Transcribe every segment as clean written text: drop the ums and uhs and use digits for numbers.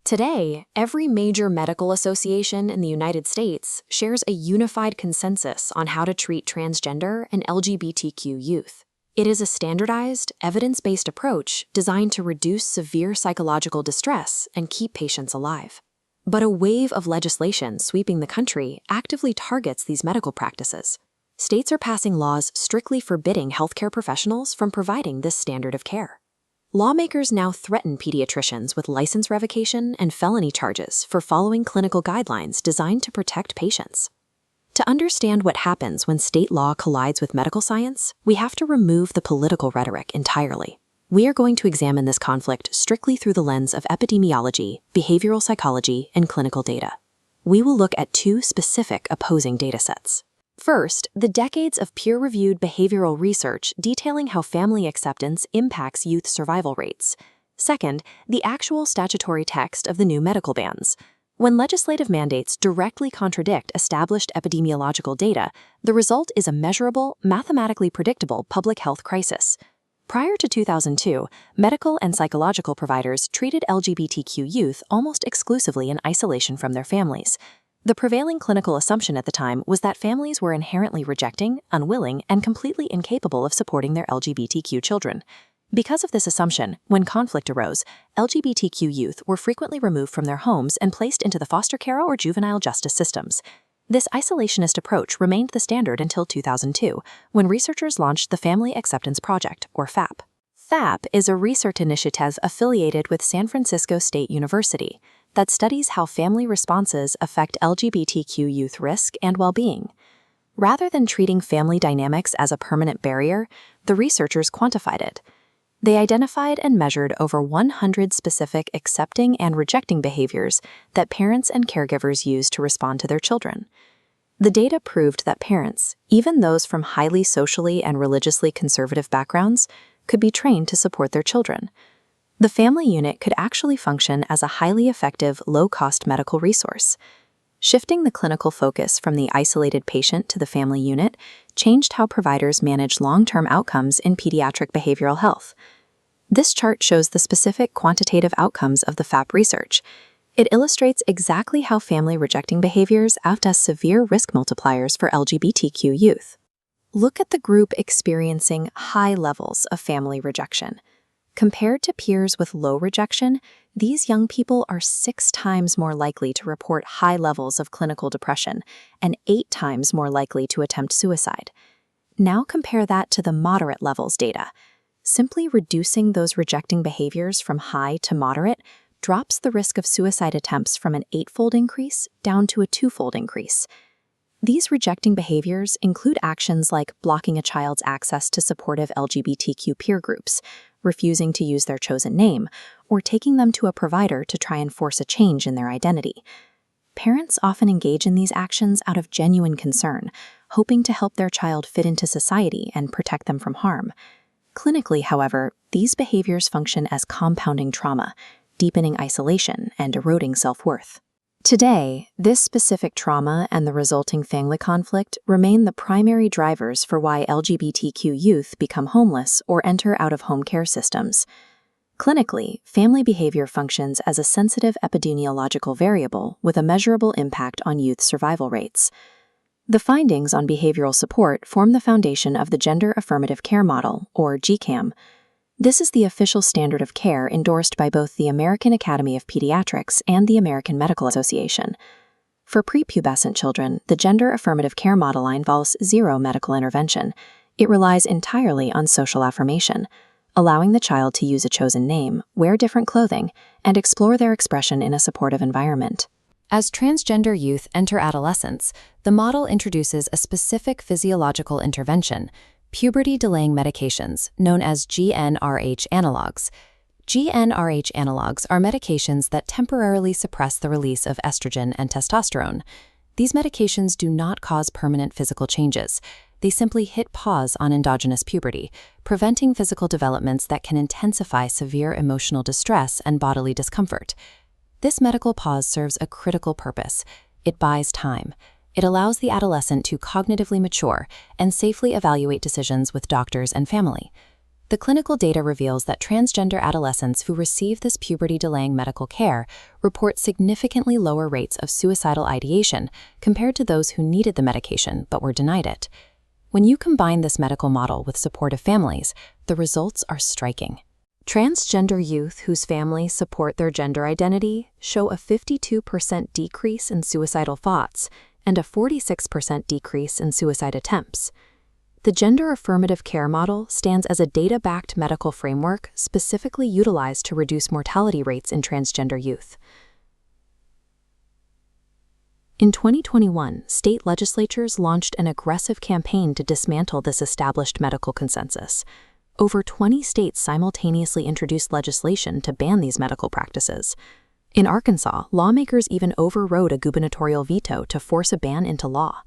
Today, every major medical association in the United States shares a unified consensus on how to treat transgender and LGBTQ youth. It is a standardized, evidence-based approach designed to reduce severe psychological distress and keep patients alive. But a wave of legislation sweeping the country actively targets these medical practices. States are passing laws strictly forbidding healthcare professionals from providing this standard of care. Lawmakers now threaten pediatricians with license revocation and felony charges for following clinical guidelines designed to protect patients. To understand what happens when state law collides with medical science, we have to remove the political rhetoric entirely. We are going to examine this conflict strictly through the lens of epidemiology, behavioral psychology, and clinical data. We will look at two specific opposing datasets. First, the decades of peer-reviewed behavioral research detailing how family acceptance impacts youth survival rates. Second, the actual statutory text of the new medical bans. When legislative mandates directly contradict established epidemiological data, the result is a measurable, mathematically predictable public health crisis. Prior to 2002, medical and psychological providers treated LGBTQ youth almost exclusively in isolation from their families. The prevailing clinical assumption at the time was that families were inherently rejecting, unwilling, and completely incapable of supporting their LGBTQ children. Because of this assumption, when conflict arose, LGBTQ youth were frequently removed from their homes and placed into the foster care or juvenile justice systems. This isolationist approach remained the standard until 2002, when researchers launched the Family Acceptance Project, or FAP. FAP is a research initiative affiliated with San Francisco State University that studies how family responses affect LGBTQ youth risk and well-being. Rather than treating family dynamics as a permanent barrier, the researchers quantified it. They identified and measured over 100 specific accepting and rejecting behaviors that parents and caregivers use to respond to their children. The data proved that parents, even those from highly socially and religiously conservative backgrounds, could be trained to support their children. The family unit could actually function as a highly effective, low-cost medical resource. Shifting the clinical focus from the isolated patient to the family unit changed how providers manage long-term outcomes in pediatric behavioral health. This chart shows the specific quantitative outcomes of the FAP research. It illustrates exactly how family-rejecting behaviors act as severe risk multipliers for LGBTQ youth. Look at the group experiencing high levels of family rejection. Compared to peers with low rejection, these young people are 6 times more likely to report high levels of clinical depression and 8 times more likely to attempt suicide. Now compare that to the moderate levels data. Simply reducing those rejecting behaviors from high to moderate drops the risk of suicide attempts from an 8-fold increase down to a 2-fold increase. These rejecting behaviors include actions like blocking a child's access to supportive LGBTQ peer groups, refusing to use their chosen name, or taking them to a provider to try and force a change in their identity. Parents often engage in these actions out of genuine concern, hoping to help their child fit into society and protect them from harm. Clinically, however, these behaviors function as compounding trauma, deepening isolation and eroding self-worth. Today, this specific trauma and the resulting family conflict remain the primary drivers for why LGBTQ youth become homeless or enter out-of-home care systems. Clinically, family behavior functions as a sensitive epidemiological variable with a measurable impact on youth survival rates. The findings on behavioral support form the foundation of the Gender-Affirmative Care Model, or GACM. This is the official standard of care endorsed by both the American Academy of Pediatrics and the American Medical Association. For prepubescent children, the Gender-Affirmative Care Model involves 0 medical intervention. It relies entirely on social affirmation, allowing the child to use a chosen name, wear different clothing, and explore their expression in a supportive environment. As transgender youth enter adolescence, the model introduces a specific physiological intervention, puberty-delaying medications, known as GnRH analogs. GnRH analogs are medications that temporarily suppress the release of estrogen and testosterone. These medications do not cause permanent physical changes. They simply hit pause on endogenous puberty, preventing physical developments that can intensify severe emotional distress and bodily discomfort. This medical pause serves a critical purpose. It buys time. It allows the adolescent to cognitively mature and safely evaluate decisions with doctors and family. The clinical data reveals that transgender adolescents who receive this puberty-delaying medical care report significantly lower rates of suicidal ideation compared to those who needed the medication but were denied it. When you combine this medical model with supportive families, the results are striking. Transgender youth whose families support their gender identity show a 52% decrease in suicidal thoughts and a 46% decrease in suicide attempts. The gender-affirmative care model stands as a data-backed medical framework specifically utilized to reduce mortality rates in transgender youth. In 2021, state legislatures launched an aggressive campaign to dismantle this established medical consensus. Over 20 states simultaneously introduced legislation to ban these medical practices. In Arkansas, lawmakers even overrode a gubernatorial veto to force a ban into law.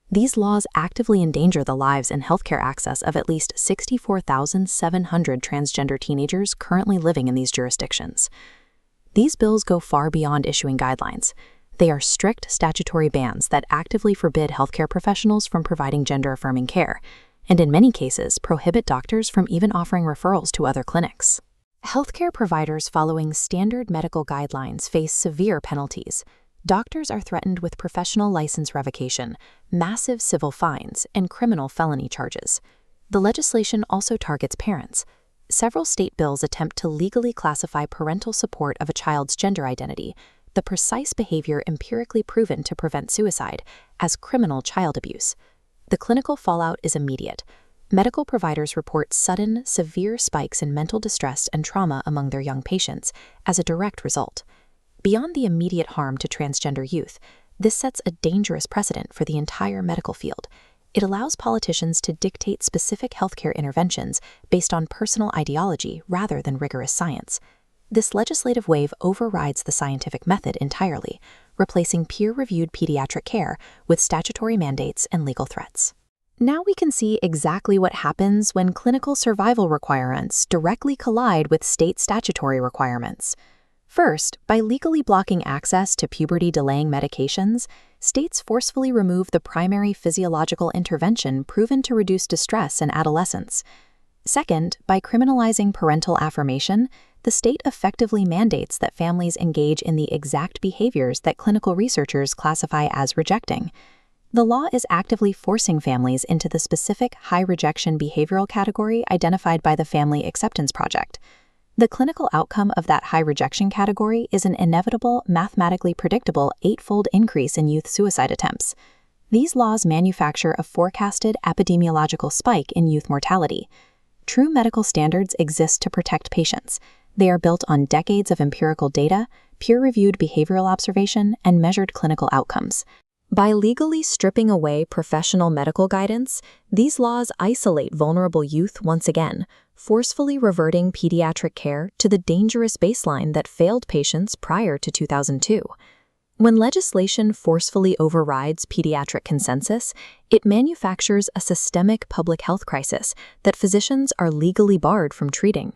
These laws actively endanger the lives and healthcare access of at least 64,700 transgender teenagers currently living in these jurisdictions. These bills go far beyond issuing guidelines. They are strict statutory bans that actively forbid healthcare professionals from providing gender-affirming care, and in many cases prohibit doctors from even offering referrals to other clinics. Healthcare providers following standard medical guidelines face severe penalties. Doctors are threatened with professional license revocation, massive civil fines, and criminal felony charges. The legislation also targets parents. Several state bills attempt to legally classify parental support of a child's gender identity, the precise behavior empirically proven to prevent suicide, as criminal child abuse. The clinical fallout is immediate. Medical providers report sudden, severe spikes in mental distress and trauma among their young patients as a direct result. Beyond the immediate harm to transgender youth, this sets a dangerous precedent for the entire medical field. It allows politicians to dictate specific healthcare interventions based on personal ideology rather than rigorous science. This legislative wave overrides the scientific method entirely, replacing peer-reviewed pediatric care with statutory mandates and legal threats. Now we can see exactly what happens when clinical survival requirements directly collide with state statutory requirements. First, by legally blocking access to puberty-delaying medications, states forcefully remove the primary physiological intervention proven to reduce distress in adolescents. Second, by criminalizing parental affirmation, the state effectively mandates that families engage in the exact behaviors that clinical researchers classify as rejecting. The law is actively forcing families into the specific high-rejection behavioral category identified by the Family Acceptance Project. The clinical outcome of that high-rejection category is an inevitable, mathematically predictable 8-fold increase in youth suicide attempts. These laws manufacture a forecasted epidemiological spike in youth mortality. True medical standards exist to protect patients. They are built on decades of empirical data, peer-reviewed behavioral observation, and measured clinical outcomes. By legally stripping away professional medical guidance, these laws isolate vulnerable youth once again, forcefully reverting pediatric care to the dangerous baseline that failed patients prior to 2002. When legislation forcefully overrides pediatric consensus, it manufactures a systemic public health crisis that physicians are legally barred from treating.